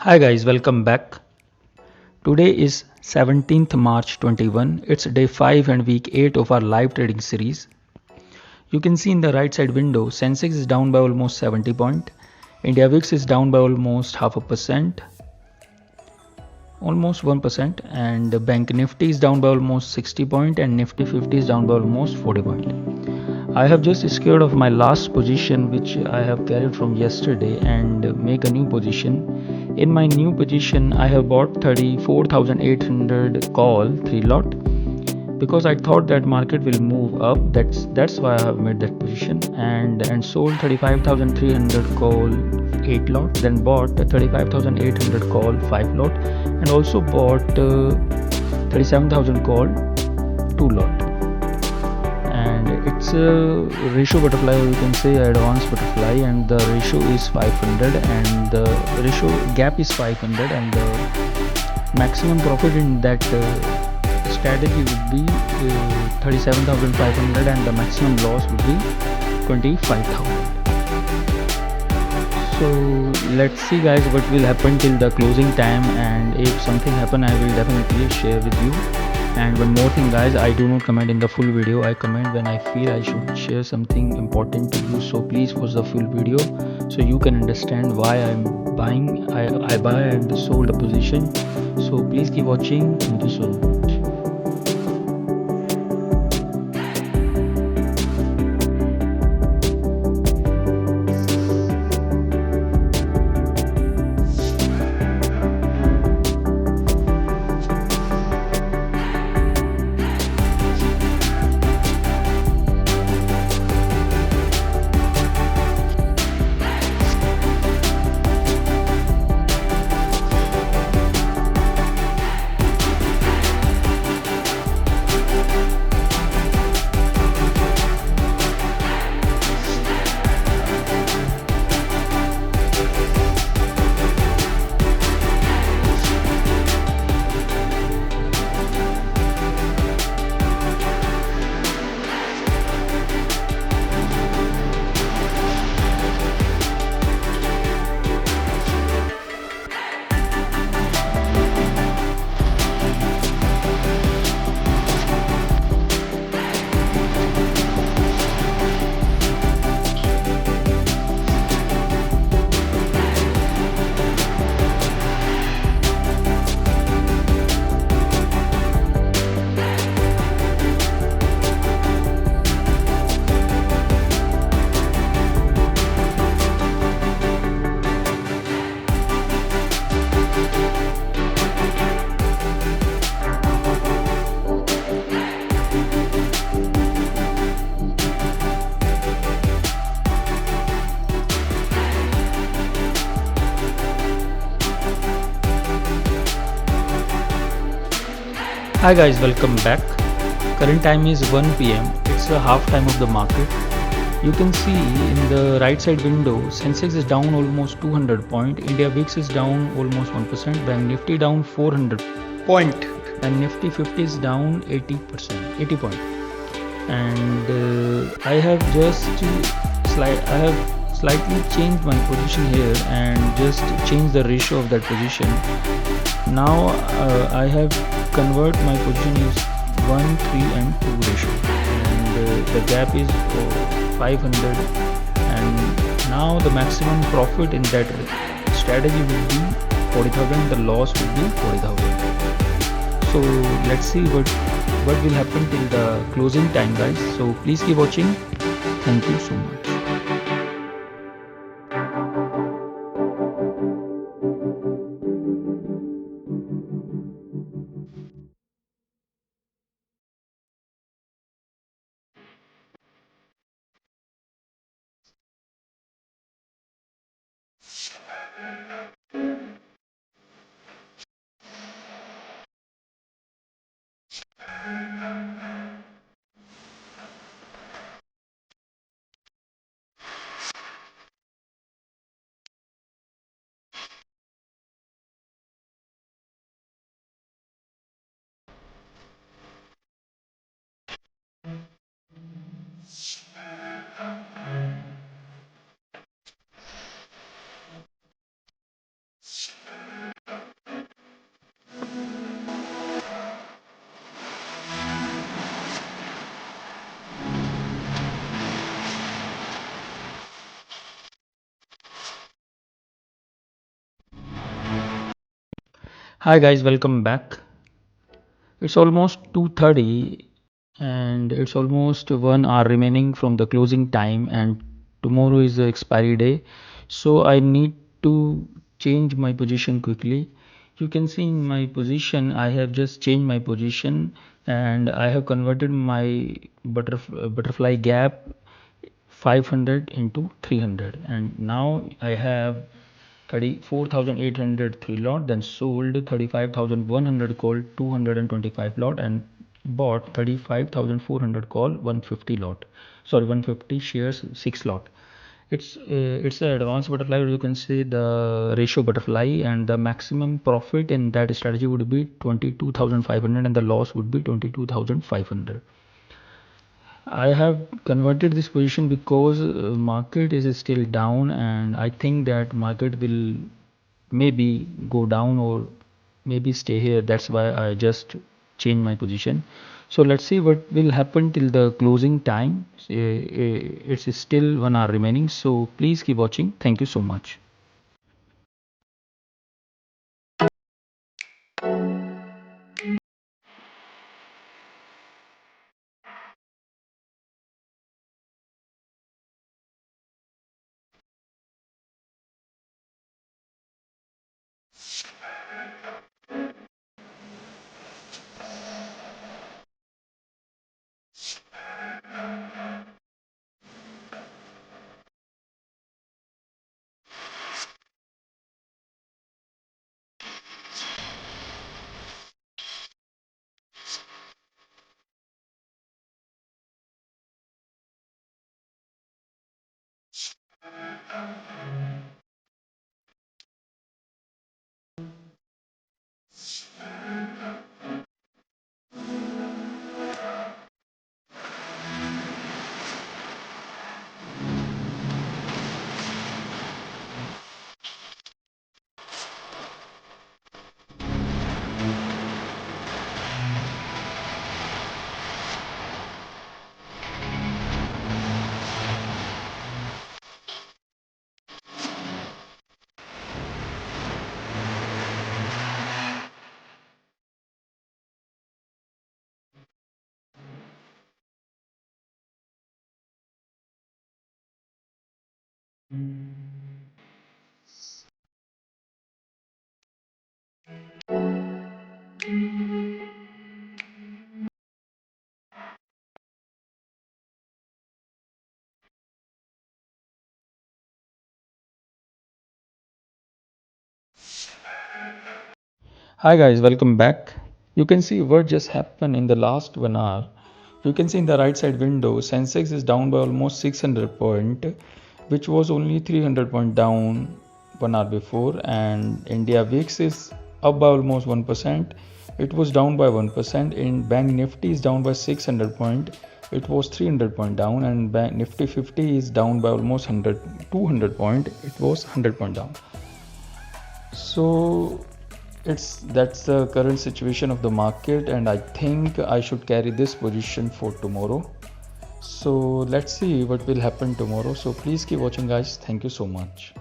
Hi guys, welcome back. Today is 17th March 21. It's day 5 and week 8 of our live trading series. You can see in the right side window, Sensex is down by almost 70 point. India VIX is down by almost half a percent, almost 1%, and the Bank Nifty is down by almost 60 point and Nifty 50 is down by almost 40 point. I have just scared of my last position which I have carried from yesterday and make a new position. In my new position I have bought 34,800 call 3 lot because I thought that market will move up. That's why I have made that position and sold 35,300 call 8 lot, then bought 35,800 call 5 lot and also bought 37,000 call 2 lot. And it's a ratio butterfly, or you can say advanced butterfly, and the ratio is 500 and the ratio gap is 500 and the maximum profit in that strategy would be 37,500 and the maximum loss would be 25,000. So let's see guys what will happen till the closing time, and if something happen I will definitely share with you. And one more thing guys, I do not comment in the full video. I comment when I feel I should share something important to you, so please watch the full video so you can understand why I'm buying. I buy and sold a position, so please keep watching. Thank you so much. Hi guys, welcome back. Current time is 1 p.m. It's a half time of the market. You can see in the right side window, Sensex is down almost 200 point, India VIX is down almost 1%, Bank Nifty down 400 point, and Nifty 50 is down 80%, 80 point. And I have slightly changed my position here and just changed the ratio of that position. Now I have convert my position is 1, 3 and 2 ratio, and the gap is 500, and now the maximum profit in that strategy will be 40,000, the loss will be 40,000. So let's see what will happen till the closing time guys, so please keep watching. Thank you so much. Hi guys, welcome back. It's almost 2:30 and it's almost 1 hour remaining from the closing time, and tomorrow is the expiry day. So I need to change my position quickly. You can see in my position I have just changed my position, and I have converted my butterfly gap 500 into 300, and now I have 34,803 lot, then sold 35,100 call 225 lot, and bought 35,400 call 150 lot, sorry, 150 shares 6 lot. It's an advanced butterfly. You can see the ratio butterfly, and the maximum profit in that strategy would be 22,500 and the loss would be 22,500. I have converted this position because market is still down, and I think that market will maybe go down or maybe stay here. That's why I just change my position. So let's see what will happen till the closing time. It's still 1 hour remaining, so please keep watching. Thank you so much. Hi guys, welcome back. You can see what just happened in the last 1 hour. You can see in the right side window, Sensex is down by almost 600 point, which was only 300 point down 1 hour before, and India VIX is up by almost 1%. It was down by 1%. In Bank Nifty is down by 600 point. It was 300 point down, and Bank Nifty 50 is down by almost 200 point. It was 100 point down. So that's the current situation of the market, and I think I should carry this position for tomorrow. So let's see what will happen tomorrow. So please keep watching guys. Thank you so much.